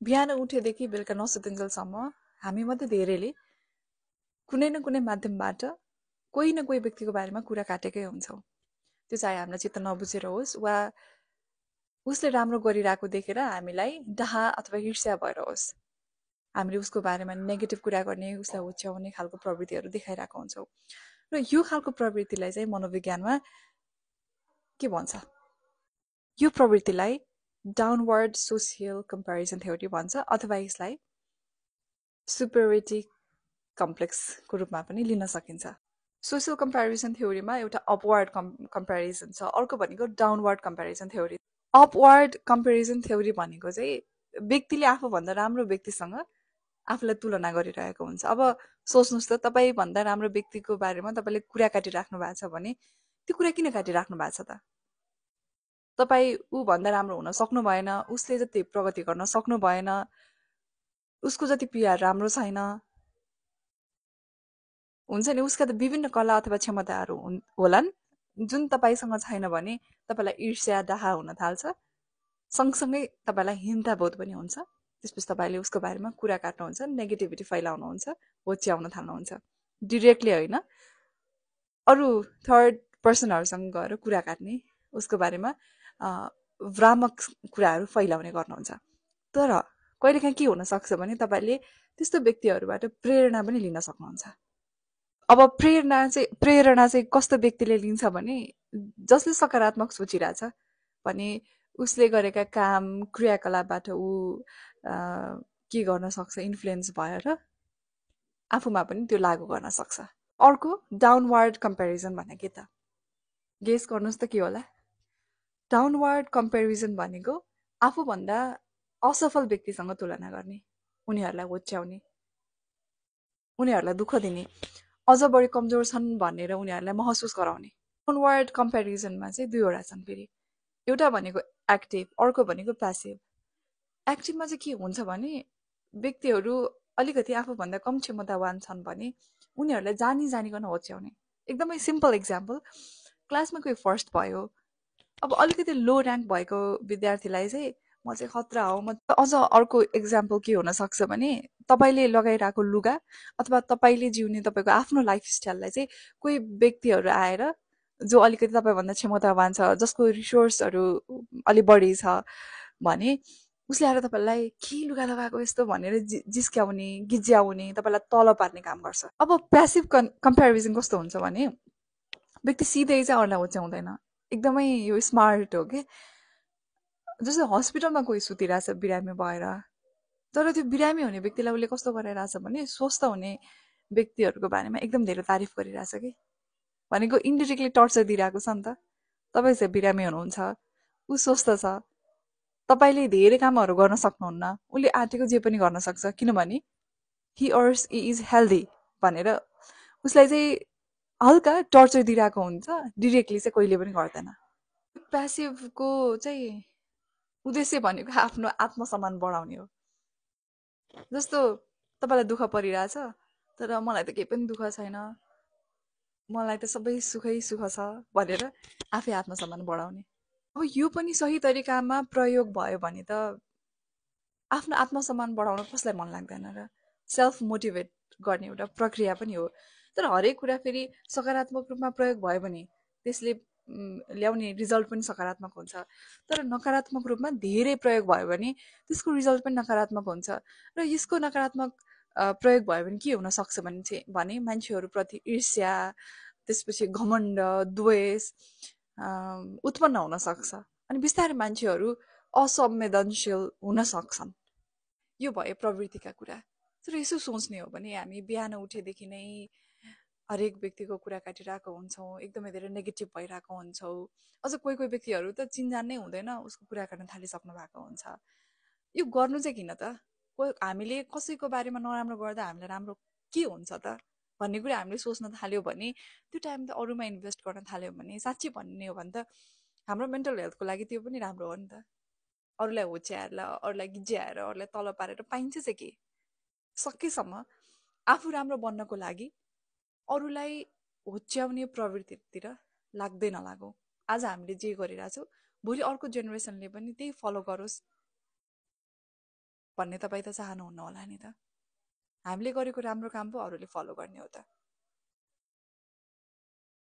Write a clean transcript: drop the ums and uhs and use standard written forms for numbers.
बिहान उठेदेखि बेलुका नसुतिन्जेलसम्म हामी मध्ये धेरैले कुनै न कुनै माध्यमबाट कोही न कोही व्यक्तिको बारेमा कुरा काटेकै हुन्छौँ। त्यो चाहे हामीलाई चित्त नबुझेर होस् वा उसले राम्रो गरिरहेको देखेर हामीलाई डाहा अथवा ईर्ष्या भएर होस्। हामीले उसको बारेमा नेगेटिभ कुरा गर्ने, उसलाई होच्याउने खालको प्रवृत्तिहरू देखाइरहेको हुन्छौँ। र यो खालको प्रवृत्तिलाई चाहिँ मनोविज्ञानमा के भन्छ? यो प्रवृत्तिलाई डाउनवर्ड सोसियल कम्पेरिजन थ्योरी भन्छ, अथवा यसलाई सुपेरियोरिटी कम्प्लेक्सको रूपमा पनि लिन सकिन्छ। सोसियल कम्पेरिजन थ्योरीमा एउटा अपवार्ड कम्पेरिजन छ, अर्को भनेको downward comparison theory. Upward comparison theory भनेको चाहिँ व्यक्तिले आफूभन्दा राम्रो व्यक्तिसँग आफूलाई तुलना गरिरहेको हुन्छ। अब सोच्नुहोस् त, तपाईँभन्दा राम्रो व्यक्तिको बारेमा तपाईँले कुरा काटिराख्नु भएको छ भने त्यो कुरा किन काटिराख्नु भएको छ त? तपाईँ ऊभन्दा राम्रो हुन सक्नु भएन, उसले जति प्रगति गर्न सक्नु भएन, उसको जति पिआर राम्रो छैन, हुन्छ नि, उसका त विभिन्न कला अथवा क्षमताहरू होलान् जुन तपाईँसँग छैन भने तपाईँलाई ईर्ष्या डाहा हुन थाल्छ, सँगसँगै तपाईँलाई हिंसाबोध पनि हुन्छ। त्यसपछि तपाईँले उसको बारेमा कुरा काट्नुहुन्छ, नेगेटिभिटी फैलाउनुहुन्छ, होच्याउन थाल्नुहुन्छ। डिरेक्टली होइन, अरू थर्ड पर्सनहरूसँग गएर कुरा काट्ने, उसको बारेमा भ्रामक कुराहरू फैलाउने गर्नुहुन्छ। तर कहिलेकाहीँ के हुनसक्छ भने तपाईँले त्यस्तो व्यक्तिहरूबाट प्रेरणा पनि लिन सक्नुहुन्छ। अब प्रेरणा चाहिँ कस्तो व्यक्तिले लिन्छ भने जसले सकारात्मक सोचिरहेछ भने उसले गरेका काम क्रियाकलापबाट ऊ के गर्न सक्छ, इन्फ्लुएन्स भएर आफूमा पनि त्यो लागू गर्न सक्छ। अर्को डाउनवर्ड कम्पेरिजन भने के त? गेस गर्नुहोस् त के होला? डाउनवर्ड कम्पेरिजन भनेको आफूभन्दा असफल व्यक्तिसँग तुलना गर्ने, उनीहरूलाई होच्याउने, उनीहरूलाई दुःख दिने, अझ बढी कमजोर छन् भनेर उनीहरूलाई महसुस गराउने। डाउनवर्ड कम्पेरिजनमा चाहिँ दुईवटा छन् फेरि। एउटा भनेको एक्टिभ, अर्को भनेको प्यासिभ। एक्टिभमा चाहिँ के हुन्छ भने व्यक्तिहरू अलिकति आफूभन्दा कम क्षमतावान छन् भने उनीहरूलाई जानिकन होच्याउने। एकदमै सिम्पल इक्जाम्पल, क्लासमा कोही फर्स्ट भयो, अब अलिकति लो ऱ्याङ्क भएको विद्यार्थीलाई चाहिँ म चाहिँ खतरा हो, म अझ अर्को इक्जाम्पल के हुनसक्छ भने तपाईँले लगाइरहेको लुगा अथवा तपाईँले जिउने तपाईँको आफ्नो लाइफस्टाइललाई चाहिँ कोही व्यक्तिहरू आएर जो अलिकति तपाईँभन्दा क्षमतावान छ, जसको रिसोर्सहरू अलि बढी छ भने उसले आएर तपाईँलाई के लुगा लगाएको यस्तो भनेर जिस्क्याउने, गिज्याउने, तपाईँलाई तल पार्ने काम गर्छ। अब प्यासिभ कम्पेरिजन कस्तो हुन्छ भने व्यक्ति सिधै चाहिँ अरूलाई होच्याउँदैन, एकदमै यो स्मार्ट हो कि। जस्तै हस्पिटलमा कोही सुतिरहेछ बिरामी भएर, तर त्यो बिरामी हुने व्यक्तिलाई उसले कस्तो गरिरहेछ भने स्वस्थ हुने व्यक्तिहरूको बारेमा एकदम धेरै तारिफ गरिरहेछ कि, भनेको इन्डिरेक्टली टर्चर दिइरहेको छ नि त। तपाईँ चाहिँ बिरामी हुनुहुन्छ, ऊ स्वस्थ छ, तपाईँले धेरै कामहरू गर्न सक्नुहुन्न, उसले आँटेको जे पनि गर्न सक्छ किनभने हि अर्स इज हेल्दी भनेर उसलाई चाहिँ हल्का टर्चर दिइरहेको हुन्छ, डिरेक्टली चाहिँ कहिले पनि गर्दैन। प्यासिभको चाहिँ उद्देश्य भनेको आफ्नो आत्मसम्मान बढाउने हो। जस्तो तपाईँलाई दुःख परिरहेछ तर मलाई त केही पनि दुःख छैन, मलाई त सबै सुखै सुख छ भनेर आफै आत्मसम्मान बढाउने। अब यो पनि सही तरिकामा प्रयोग भयो भने त आफ्नो आत्मसम्मान बढाउन कसलाई मन लाग्दैन र? सेल्फ मोटिभेट गर्ने एउटा प्रक्रिया पनि हो। तर हरेक कुरा फेरि सकारात्मक रूपमा प्रयोग भयो भने त्यसले ल्याउने रिजल्ट पनि सकारात्मक हुन्छ, तर नकारात्मक रूपमा धेरै प्रयोग भयो भने त्यसको रिजल्ट पनि नकारात्मक हुन्छ। र यसको नकारात्मक प्रयोग भयो भने के हुन सक्छ भने मान्छेहरूप्रति ईर्ष्या, त्यसपछि घमण्ड, द्वेष उत्पन्न हुन सक्छ, अनि बिस्तारै मान्छेहरू असंवेदनशील हुन सक्छन्। यो भयो प्रवृत्तिका कुरा। तर यसो सोच्ने हो भने हामी बिहान उठेदेखि नै हरेक व्यक्तिको कुरा काटिरहेको हुन्छौँ, एकदमै धेरै नेगेटिभ भइरहेको हुन्छौँ। अझ कोही कोही व्यक्तिहरू त चिन्जान नै हुँदैन उसको कुरा काट्न थालिसक्नु भएको हुन्छ। यो गर्नु चाहिँ किन त? हामीले कसैको बारेमा नराम्रो गर्दा हामीलाई राम्रो के हुन्छ त भन्ने कुरा हामीले सोच्न थाल्यो भने, त्यो टाइम त अरूमा इन्भेस्ट गर्न थाल्यो भने, साँच्चै भन्ने हो भने त हाम्रो मेन्टल हेल्थको लागि त्यो पनि राम्रो हो नि त। अरूलाई होच्याएर, अरूलाई गिज्याएर, अरूलाई तल पारेर पाइन्छ चाहिँ के? सकेसम्म आफू राम्रो बन्नको लागि अरूलाई होच्याउने प्रवृत्तितिर लाग्दै नलागौँ। आज हामीले जे गरिरहेछौँ भोलि अर्को जेनेरेसनले पनि त्यही फलो गरोस् भन्ने तपाईँ त चाहनुहुन्न होला नि त। हामीले गरेको राम्रो काम पो अरूले फलो गर्ने हो त।